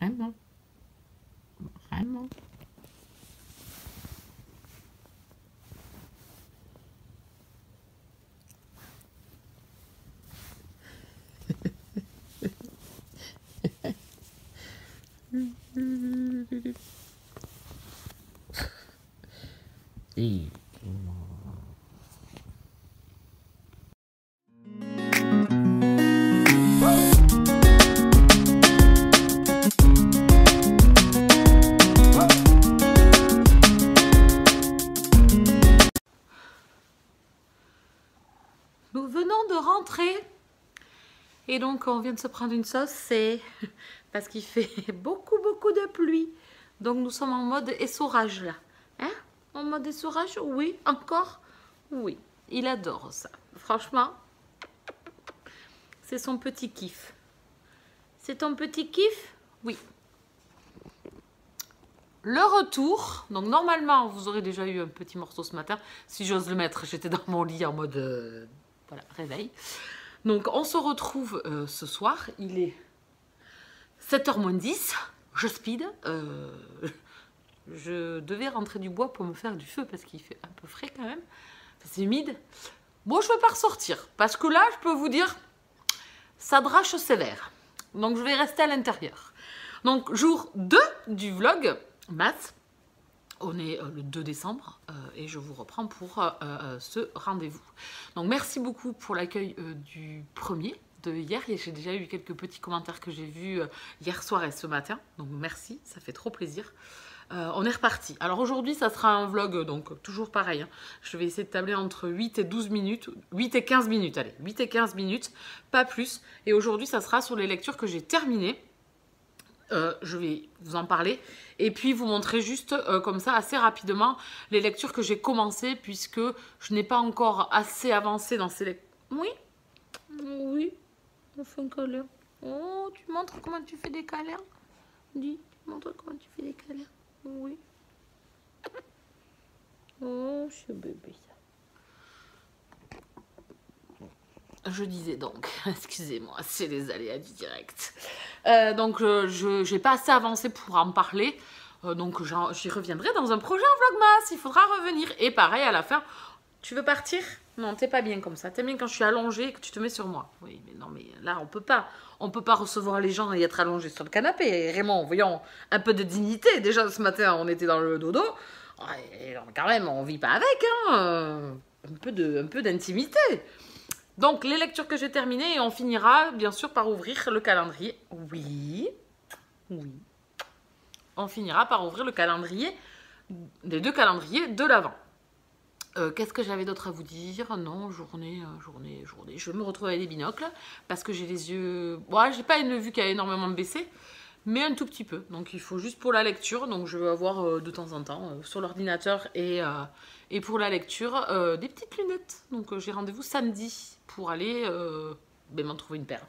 Vraiment. Vraiment. Et... Nous venons de rentrer et donc on vient de se prendre une sauce, c'est parce qu'il fait beaucoup de pluie. Donc nous sommes en mode essorage là. Hein? En mode essorage? Oui, encore? Oui, il adore ça. Franchement, c'est son petit kiff. C'est ton petit kiff? Oui. Le retour, donc normalement vous aurez déjà eu un petit morceau ce matin. Si j'ose le mettre, j'étais dans mon lit en mode... voilà, réveil. Donc, on se retrouve ce soir. Il est 7h moins 10. Je speed. Je devais rentrer du bois pour me faire du feu parce qu'il fait un peu frais quand même. C'est humide. Bon, je ne vais pas ressortir parce que là, je peux vous dire, ça drache sévère. Donc, je vais rester à l'intérieur. Donc, jour 2 du vlog maths. On est le 2 décembre et je vous reprends pour ce rendez-vous. Donc merci beaucoup pour l'accueil du premier de hier. J'ai déjà eu quelques petits commentaires que j'ai vus hier soir et ce matin. Donc merci, ça fait trop plaisir. On est reparti. Alors aujourd'hui, ça sera un vlog, donc toujours pareil. Hein. Je vais essayer de tabler entre 8 et 12 minutes. 8 et 15 minutes, allez. 8 et 15 minutes, pas plus. Et aujourd'hui, ça sera sur les lectures que j'ai terminées. Je vais vous en parler et puis vous montrer juste comme ça assez rapidement les lectures que j'ai commencées puisque je n'ai pas encore assez avancé dans ces lectures. Oui, oui, on fait un câlin. Oh, tu montres comment tu fais des câlins? Dis, tu montres comment tu fais des câlins. Oui. Oh, ce bébé. Je disais donc, excusez-moi, c'est les aléas du direct. Donc, je n'ai pas assez avancé pour en parler. Donc, j'y reviendrai dans un prochain vlogmas. Il faudra revenir. Et pareil, à la fin, tu veux partir? Non, t'es pas bien comme ça. T'aimes bien quand je suis allongée et que tu te mets sur moi. Oui, mais non, mais là, on peut pas. On peut pas recevoir les gens et être allongé sur le canapé. Raymond, voyons, un peu de dignité. Déjà, ce matin, on était dans le dodo. Et quand même, on vit pas avec, hein. Un peu d'intimité. Donc, les lectures que j'ai terminées et on finira bien sûr par ouvrir le calendrier. Oui, oui. On finira par ouvrir le calendrier, les 2 calendriers de l'Avent. Qu'est-ce que j'avais d'autre à vous dire? Non, journée. Je vais me retrouver avec des binocles parce que j'ai les yeux... Bon, j'ai pas une vue qui a énormément baissé, mais un tout petit peu. Donc, il faut juste pour la lecture. Donc, je vais avoir de temps en temps sur l'ordinateur et pour la lecture des petites lunettes. Donc, j'ai rendez-vous samedi pour aller m'en trouver une paire.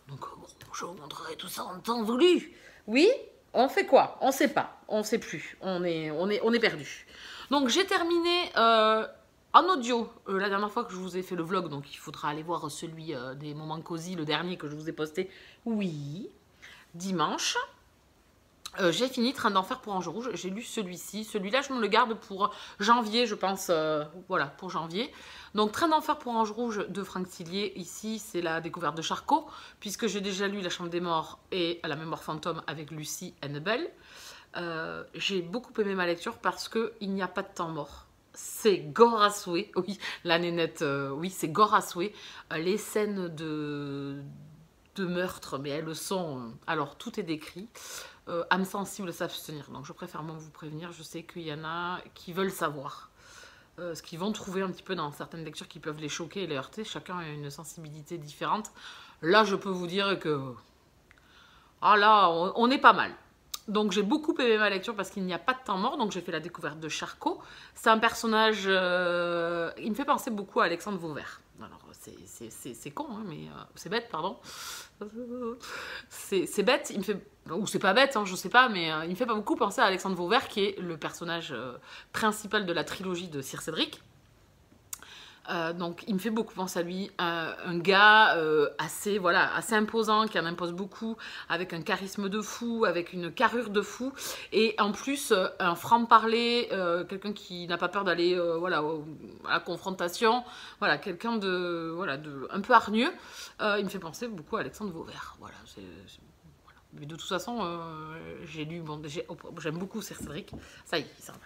Donc, bon, je vous montrerai tout ça en temps voulu. Oui, on fait quoi? On sait pas, on sait plus. On est perdu. Donc, j'ai terminé en audio la dernière fois que je vous ai fait le vlog. Donc, il faudra aller voir celui des moments cosy, le dernier que je vous ai posté. Oui, dimanche. J'ai fini Train d'enfer pour Ange Rouge. J'ai lu celui-ci. Celui-là, je me le garde pour janvier, je pense. Voilà, pour janvier. Donc, Train d'enfer pour Ange Rouge de Franck Tillier. Ici, c'est la découverte de Charcot, puisque j'ai déjà lu La Chambre des Morts et La Mémoire fantôme avec Lucie Hennebel. J'ai beaucoup aimé ma lecture parce qu'il n'y a pas de temps mort. C'est gore à souhait. Oui, la nénette, oui, c'est gore à souhait. Les scènes de meurtre, mais elles le sont. Alors, tout est décrit. Âmes sensibles savent se tenir. Donc, je préfère moins vous prévenir. Je sais qu'il y en a qui veulent savoir. Ce qu'ils vont trouver un petit peu dans certaines lectures qui peuvent les choquer et les heurter. Chacun a une sensibilité différente. Là, je peux vous dire que... Ah là, on est pas mal. Donc, j'ai beaucoup aimé ma lecture parce qu'il n'y a pas de temps mort. Donc, j'ai fait la découverte de Charcot. C'est un personnage... il me fait penser beaucoup à Alexandre Vauvert. Alors, c'est con, hein, mais... c'est bête, pardon. C'est bête, il me fait... Ou c'est pas bête, hein, je sais pas, mais il me fait pas beaucoup penser à Alexandre Vauvert, qui est le personnage principal de la trilogie de Sir Cédric. Donc il me fait beaucoup penser à lui, un gars assez, voilà, assez imposant, qui en impose beaucoup, avec un charisme de fou, avec une carrure de fou, et en plus un franc-parler, quelqu'un qui n'a pas peur d'aller voilà, à la confrontation, voilà, quelqu'un de, voilà, un peu hargneux. Il me fait penser beaucoup à Alexandre Vauvert, voilà, voilà. Mais de toute façon, j'ai lu, bon, j'aime beaucoup Sir Cédric, ça y est, ça va.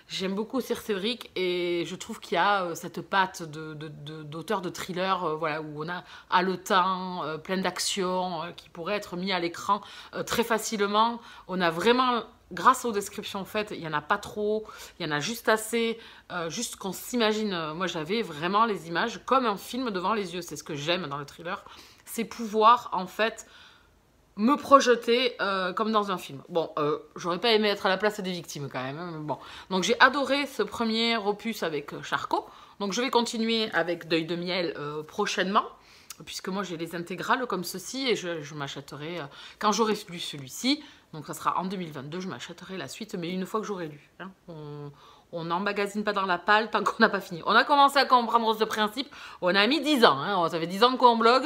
J'aime aussi Sir Cédric et je trouve qu'il y a cette patte d'auteur de thriller, voilà, où on a haletant, plein d'action, qui pourrait être mis à l'écran très facilement. On a vraiment, grâce aux descriptions faites, il n'y en a pas trop, il y en a juste assez, juste qu'on s'imagine. Moi, j'avais vraiment les images comme un film devant les yeux. C'est ce que j'aime dans le thriller, c'est pouvoir, en fait, me projeter comme dans un film. Bon, j'aurais pas aimé être à la place des victimes quand même. Hein, mais bon. Donc j'ai adoré ce premier opus avec Charcot. Donc je vais continuer avec Deuil de miel prochainement, puisque moi j'ai les intégrales comme ceci et je m'achèterai, quand j'aurai lu celui-ci, donc ça sera en 2022, je m'achèterai la suite, mais une fois que j'aurai lu. Hein, on n'emmagasine pas dans la palle tant qu'on n'a pas fini. On a commencé à comprendre ce principe, on a mis 10 ans. Hein, ça fait 10 ans qu'on blogue,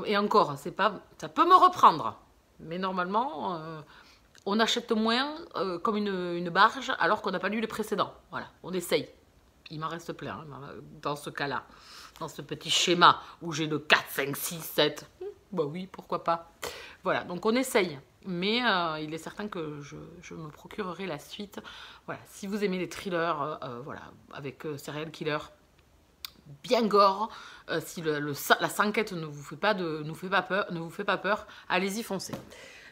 et encore, pas, ça peut me reprendre. Mais normalement, on achète moins comme une barge alors qu'on n'a pas lu les précédents. Voilà, on essaye. Il m'en reste plein hein, dans ce cas-là, dans ce petit schéma où j'ai de 4, 5, 6, 7. Bah oui, pourquoi pas. Voilà, donc on essaye. Mais il est certain que je me procurerai la suite. Voilà, si vous aimez les thrillers, voilà, avec serial killer, bien gore, si la s'enquête ne vous fait pas peur, allez-y, foncez.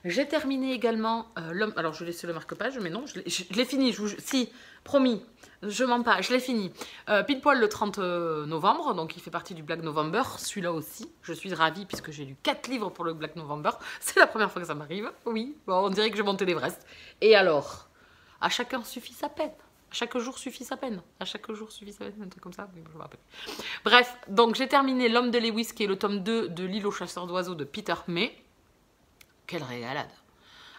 J'ai terminé également l'homme. Alors je laisse le marque-page, mais non, je l'ai fini. Si, promis, je mens pas, je l'ai fini. Pile poil le 30 novembre, donc il fait partie du Black November. Celui-là aussi, je suis ravie puisque j'ai lu 4 livres pour le Black November. C'est la première fois que ça m'arrive. Oui, bon, on dirait que j'ai monté l'Everest. Et alors, à chacun suffit sa peine. Chaque jour suffit sa peine. À chaque jour suffit sa peine, un truc comme ça. Je me rappelle. Bref, donc j'ai terminé L'Homme de Lewis, qui est le tome 2 de L'île aux chasseurs d'oiseaux de Peter May. Quelle régalade!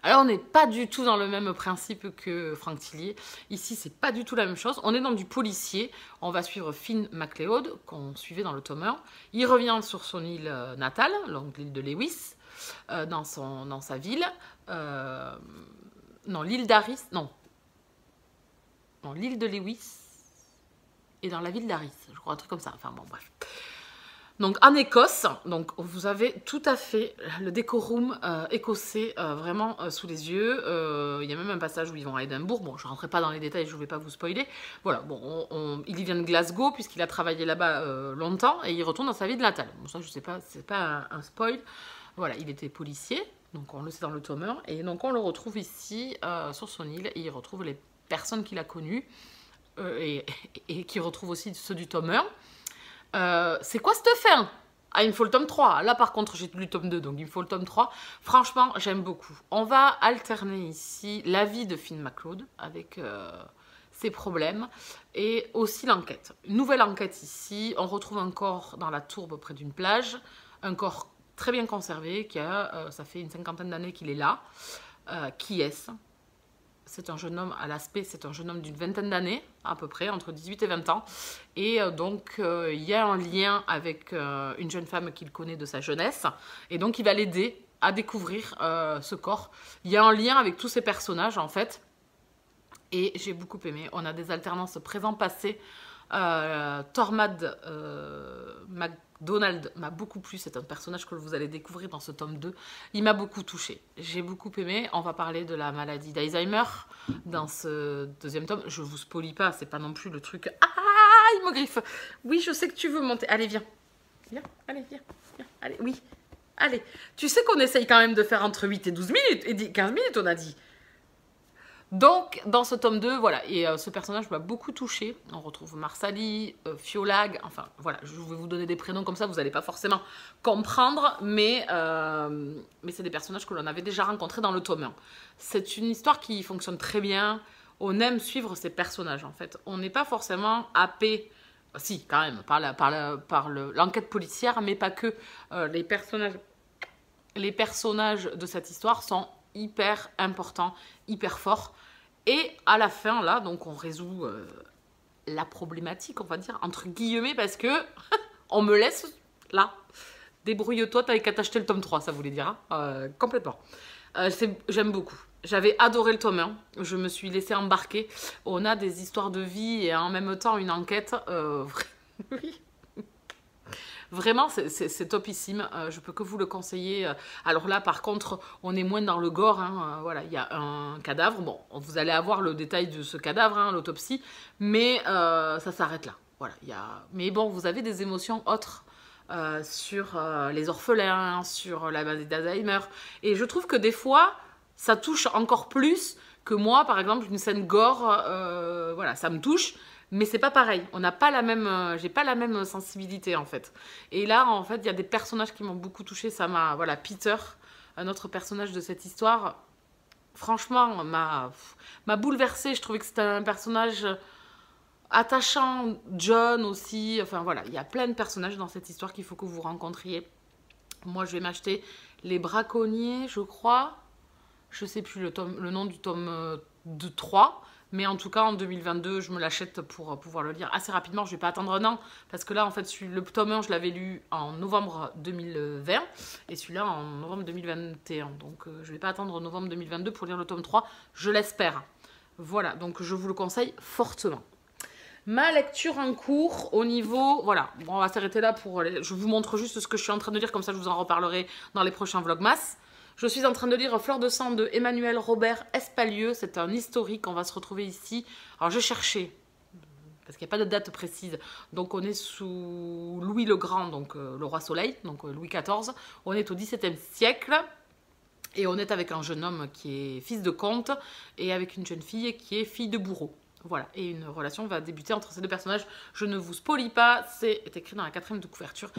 Alors, on n'est pas du tout dans le même principe que Franck Tillier. Ici, c'est pas du tout la même chose. On est dans du policier. On va suivre Finn McLeod, qu'on suivait dans le tome 1. Il revient sur son île natale, donc l'île de Lewis, dans sa ville. Non, l'île d'Aris. Non, l'île de Lewis et dans la ville d'Aris. Je crois un truc comme ça. Enfin, bon, bref. Donc en Écosse, donc vous avez tout à fait le décorum écossais vraiment sous les yeux. Il y a même un passage où ils vont à Édimbourg. Bon, je ne rentrerai pas dans les détails, je ne vais pas vous spoiler. Voilà, bon, il y vient de Glasgow puisqu'il a travaillé là-bas longtemps et il retourne dans sa ville natale. Bon, ça, je sais pas, c'est pas un spoil. Voilà, il était policier, donc on le sait dans le tome 1. Et donc on le retrouve ici sur son île et il retrouve les personnes qu'il a connues et qui retrouve aussi ceux du tome 1. C'est quoi cette fin? Ah, il me faut le tome 3. Là, par contre, j'ai lu le tome 2, donc il me faut le tome 3. Franchement, j'aime beaucoup. On va alterner ici la vie de Finn McLeod avec ses problèmes et aussi l'enquête. Nouvelle enquête ici. On retrouve un corps dans la tourbe près d'une plage. Un corps très bien conservé qui ça fait une 50aine d'années qu'il est là. Qui est-ce? C'est un jeune homme, à l'aspect, c'est un jeune homme d'une 20aine d'années, à peu près, entre 18 et 20 ans. Et donc, il y a un lien avec une jeune femme qu'il connaît de sa jeunesse. Et donc, il va l'aider à découvrir ce corps. Il y a un lien avec tous ces personnages, en fait. Et j'ai beaucoup aimé. On a des alternances présent-passé. Tormad McDonald m'a beaucoup plu, c'est un personnage que vous allez découvrir dans ce tome 2. Il m'a beaucoup touchée, j'ai beaucoup aimé. On va parler de la maladie d'Alzheimer dans ce deuxième tome. Je vous spoilie pas, c'est pas non plus le truc. Ah, il me griffe. Oui, je sais que tu veux monter. Allez, viens. Viens, allez, viens. Allez, oui. Allez. Tu sais qu'on essaye quand même de faire entre 8 et 12 minutes, et 15 minutes, on a dit. Donc, dans ce tome 2, voilà, et ce personnage m'a beaucoup touchée. On retrouve Marsali, Fiolag, enfin, voilà, je vais vous donner des prénoms comme ça, vous n'allez pas forcément comprendre, mais c'est des personnages que l'on avait déjà rencontrés dans le tome 1. C'est une histoire qui fonctionne très bien, on aime suivre ces personnages, en fait. On n'est pas forcément happé, si, quand même, par l'enquête policière, mais pas que. Les personnages de cette histoire sont hyper important, hyper fort. Et à la fin, là, donc on résout la problématique, on va dire, entre guillemets, parce que on me laisse là. Débrouille-toi, t'avais qu'à t'acheter le tome 3, ça voulait dire, hein, complètement. J'aime beaucoup. J'avais adoré le tome 1, je me suis laissée embarquer. On a des histoires de vie et en même temps une enquête. Oui. Vraiment, c'est topissime. Je peux que vous le conseiller. Alors là, par contre, on est moins dans le gore. Hein. Voilà, il y a un cadavre. Bon, vous allez avoir le détail de ce cadavre, hein, l'autopsie, mais ça s'arrête là. Voilà, mais bon, vous avez des émotions autres. Sur les orphelins, sur la maladie d'Alzheimer. Et je trouve que des fois, ça touche encore plus que moi, par exemple, une scène gore, voilà, ça me touche, mais c'est pas pareil. On n'a pas la même, j'ai pas la même sensibilité en fait. Et là, en fait, il y a des personnages qui m'ont beaucoup touché. Ça m'a, voilà, Peter, un autre personnage de cette histoire, franchement, m'a bouleversée. Je trouvais que c'était un personnage attachant. John aussi, enfin voilà, il y a plein de personnages dans cette histoire qu'il faut que vous rencontriez. Moi, je vais m'acheter Les Braconniers, je crois. Je sais plus le nom du tome 3, mais en tout cas, en 2022, je me l'achète pour pouvoir le lire assez rapidement. Je ne vais pas attendre un an, parce que là, en fait, le tome 1, je l'avais lu en novembre 2020, et celui-là en novembre 2021. Donc, je ne vais pas attendre novembre 2022 pour lire le tome 3, je l'espère. Voilà, donc je vous le conseille fortement. Ma lecture en cours au niveau... Voilà, bon, on va s'arrêter là pour... Je vous montre juste ce que je suis en train de lire, comme ça je vous en reparlerai dans les prochains Vlogmas. Je suis en train de lire Fleur de sang de Emmanuel Robert Espalieu. C'est un historique, on va se retrouver ici. Alors je cherchais, parce qu'il n'y a pas de date précise. Donc on est sous Louis le Grand, donc le roi Soleil, donc Louis XIV. On est au XVIIe siècle. Et on est avec un jeune homme qui est fils de comte et avec une jeune fille qui est fille de bourreau. Voilà, et une relation va débuter entre ces deux personnages. Je ne vous spoilie pas, c'est écrit dans la 4e de couverture.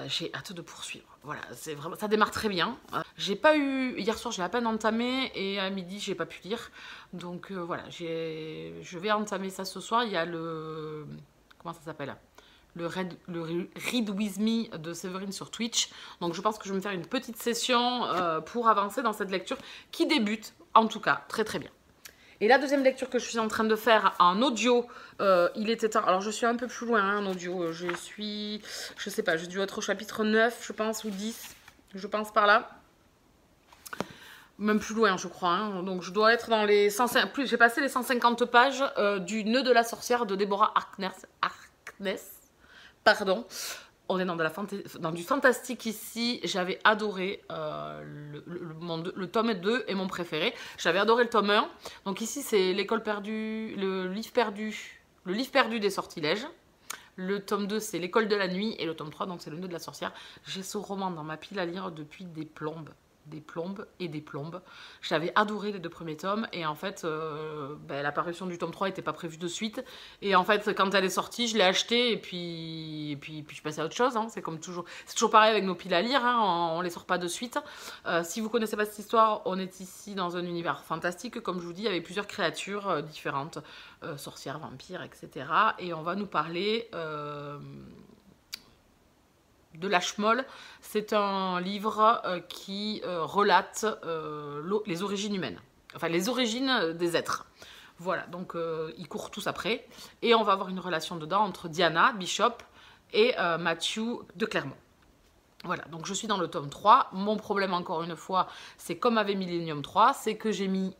J'ai hâte de poursuivre. Voilà, c'est vraiment, ça démarre très bien. J'ai pas eu, hier soir j'ai à peine entamé et à midi j'ai pas pu lire. Donc voilà, je vais entamer ça ce soir. Il y a le, comment ça s'appelle ? Le Read With Me de Séverine sur Twitch. Donc je pense que je vais me faire une petite session pour avancer dans cette lecture qui débute, en tout cas, très très bien. Et la deuxième lecture que je suis en train de faire en audio, il était temps. Alors je suis un peu plus loin hein, en audio. Je sais pas, j'ai dû être au chapitre 9, je pense, ou 10. Je pense par là. Même plus loin, je crois. Hein. Donc je dois être dans les 150... J'ai passé les 150 pages du Nœud de la sorcière de Deborah Harkness. Pardon. On est dans du fantastique ici. J'avais adoré le tome 2 est mon préféré. J'avais adoré le tome 1. Donc ici, c'est l'école perdue, le livre perdu des sortilèges. Le tome 2, c'est l'école de la nuit. Et le tome 3, donc c'est le nœud de la sorcière. J'ai ce roman dans ma pile à lire depuis des plombes. Des plombes et des plombes. J'avais adoré les 2 premiers tomes et en fait l'apparition du tome 3 n'était pas prévue de suite et en fait quand elle est sortie je l'ai acheté et puis je passais à autre chose hein. C'est comme toujours, c'est toujours pareil avec nos piles à lire hein. On les sort pas de suite. Si vous connaissez pas cette histoire, on est ici dans un univers fantastique comme je vous dis avec plusieurs créatures différentes, sorcières, vampires, etc. Et on va nous parler de Lashmol. C'est un livre qui relate les origines humaines, enfin les origines des êtres. Voilà, donc ils courent tous après et on va avoir une relation dedans entre Diana, Bishop et Matthew de Clermont. Voilà, donc je suis dans le tome 3. Mon problème, encore une fois, c'est comme avec Millennium 3, c'est que j'ai mis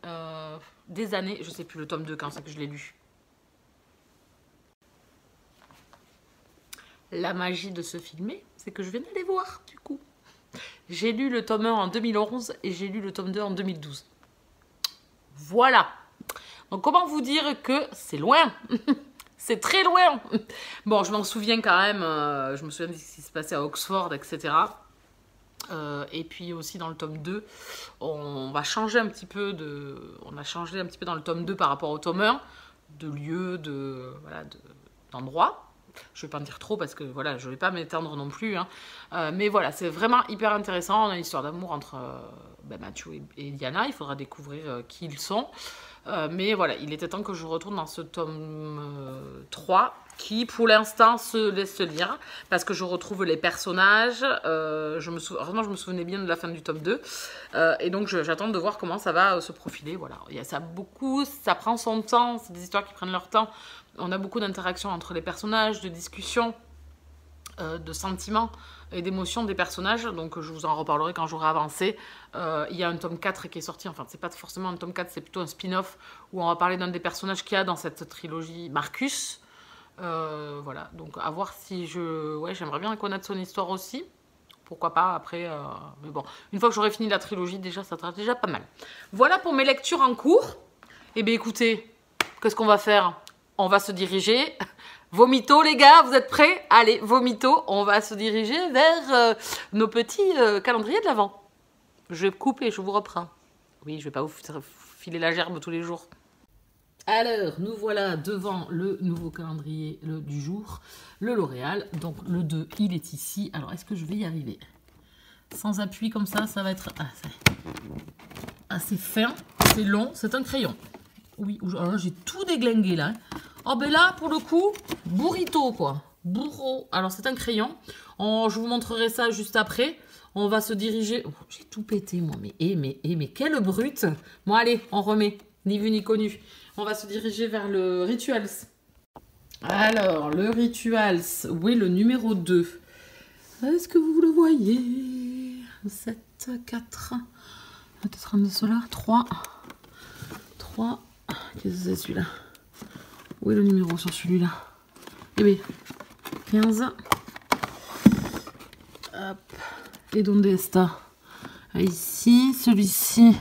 des années, je sais plus le tome 2 quand c'est que je l'ai lu. La magie de se filmer, c'est que je viens d'aller voir, du coup. J'ai lu le tome 1 en 2011 et j'ai lu le tome 2 en 2012. Voilà. Donc, comment vous dire que c'est loin? C'est très loin. Bon, je m'en souviens quand même. Je me souviens de ce qui se passait à Oxford, etc. Et puis aussi dans le tome 2, on va changer un petit peu on a changé un petit peu dans le tome 2 par rapport au tome 1, de lieu, d'endroit. Je ne vais pas en dire trop parce que voilà, je ne vais pas m'étendre non plus. Hein. Mais voilà, c'est vraiment hyper intéressant. On a une histoire d'amour entre Matthew et Diana. Il faudra découvrir qui ils sont. Mais voilà, il était temps que je retourne dans ce tome 3 qui, pour l'instant, se laisse lire parce que je retrouve les personnages. Vraiment, je me souvenais bien de la fin du tome 2. Et donc, j'attends de voir comment ça va se profiler. Voilà, ça prend son temps. C'est des histoires qui prennent leur temps. On a beaucoup d'interactions entre les personnages, de discussions, de sentiments et d'émotions des personnages, donc je vous en reparlerai quand j'aurai avancé. Il y a un tome 4 qui est sorti, enfin c'est pas forcément un tome 4, c'est plutôt un spin-off où on va parler d'un des personnages qu'il y a dans cette trilogie, Marcus. Voilà, donc à voir si j'aimerais bien connaître son histoire aussi. Pourquoi pas après, mais bon, une fois que j'aurai fini la trilogie, déjà ça sera déjà pas mal. Voilà pour mes lectures en cours. Eh bien écoutez, qu'est-ce qu'on va faire? On va se diriger... Vomito, les gars, vous êtes prêts? Allez, vomito, on va se diriger vers nos petits calendriers de l'Avent. Je coupe et je vous reprends. Oui, je vais pas vous filer la gerbe tous les jours. Alors, nous voilà devant le nouveau calendrier du jour, le L'Oréal. Donc, le 2, il est ici. Alors, est-ce que je vais y arriver? Sans appui comme ça va être assez fin, c'est long, c'est un crayon. Oui, alors j'ai tout déglingué là. Oh ben là, pour le coup, burrito quoi. Bourreau. Alors c'est un crayon. Je vous montrerai ça juste après. On va se diriger... Oh, j'ai tout pété moi. Mais quelle brute. Bon allez, on remet. Ni vu ni connu. On va se diriger vers le Rituals. Alors, le Rituals. Oui, le numéro 2. Est-ce que vous le voyez? 7, 4... Peut-être un de ceux-là. 3. Qu'est-ce que c'est celui-là? Où est le numéro sur celui-là? Eh bien, 15. Hop. Et donde está? Ici, celui-ci.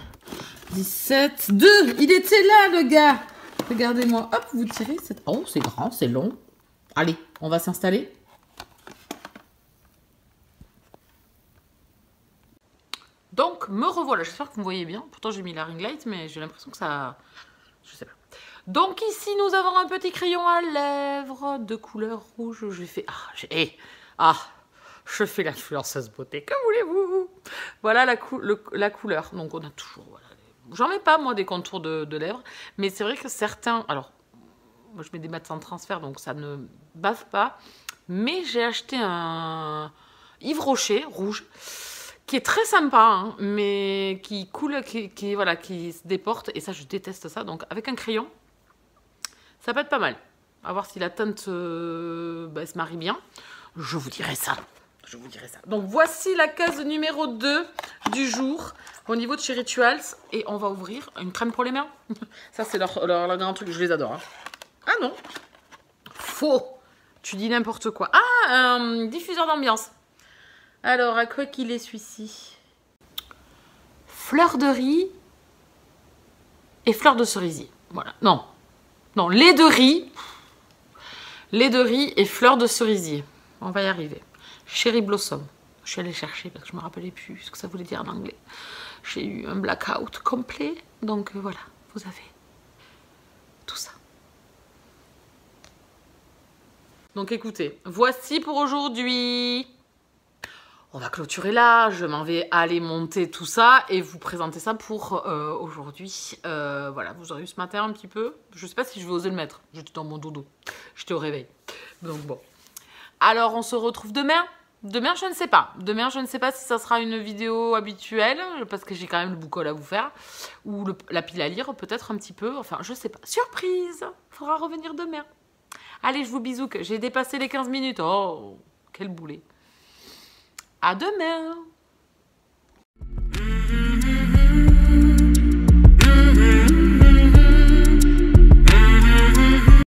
17. 2. Il était là, le gars. Regardez-moi. Hop, vous tirez. Oh, c'est grand, c'est long. Allez, on va s'installer. Donc, me revoilà. J'espère que vous me voyez bien. Pourtant, j'ai mis la ring light, mais j'ai l'impression que ça... Je sais pas. Donc, ici, nous avons un petit crayon à lèvres de couleur rouge. J'ai fait... je fais l'influenceuse beauté. Que voulez-vous? Voilà la couleur. Donc, on a toujours... Voilà, j'en mets pas, moi, des contours de lèvres. Mais c'est vrai que certains... Alors, moi, je mets des mats sans transfert, donc ça ne bave pas. Mais j'ai acheté un Yves Rocher rouge, qui est très sympa, hein, mais qui coule, qui se déporte. Et ça, je déteste ça. Donc, avec un crayon, ça peut être pas mal. À voir si la teinte se marie bien. Je vous dirai ça. Donc, voici la case numéro 2 du jour au niveau de chez Rituals. Et on va ouvrir une crème pour les mains. Ça, c'est leur grand truc. Je les adore. Hein. Ah non. Faux. Tu dis n'importe quoi. Ah, un diffuseur d'ambiance. Alors, à quoi qu'il est celui-ci? Fleur de riz et fleur de cerisier. Voilà. Non, lait de riz. Lait de riz et fleur de cerisier. On va y arriver. Cherry Blossom. Je suis allée chercher parce que je ne me rappelais plus ce que ça voulait dire en anglais. J'ai eu un blackout complet. Donc voilà, vous avez tout ça. Donc écoutez, voici pour aujourd'hui. On va clôturer là, je m'en vais aller monter tout ça et vous présenter ça pour aujourd'hui. Voilà, vous aurez eu ce matin un petit peu. Je sais pas si je vais oser le mettre. J'étais dans mon dodo. J'étais au réveil. Donc bon. Alors, on se retrouve demain. Demain, je ne sais pas. Demain, je ne sais pas si ça sera une vidéo habituelle, parce que j'ai quand même le book-haul à vous faire. Ou la pile à lire, peut-être un petit peu. Enfin, je sais pas. Surprise! Faudra revenir demain. Allez, je vous bisous. J'ai dépassé les 15 minutes. Oh, quel boulet. À demain!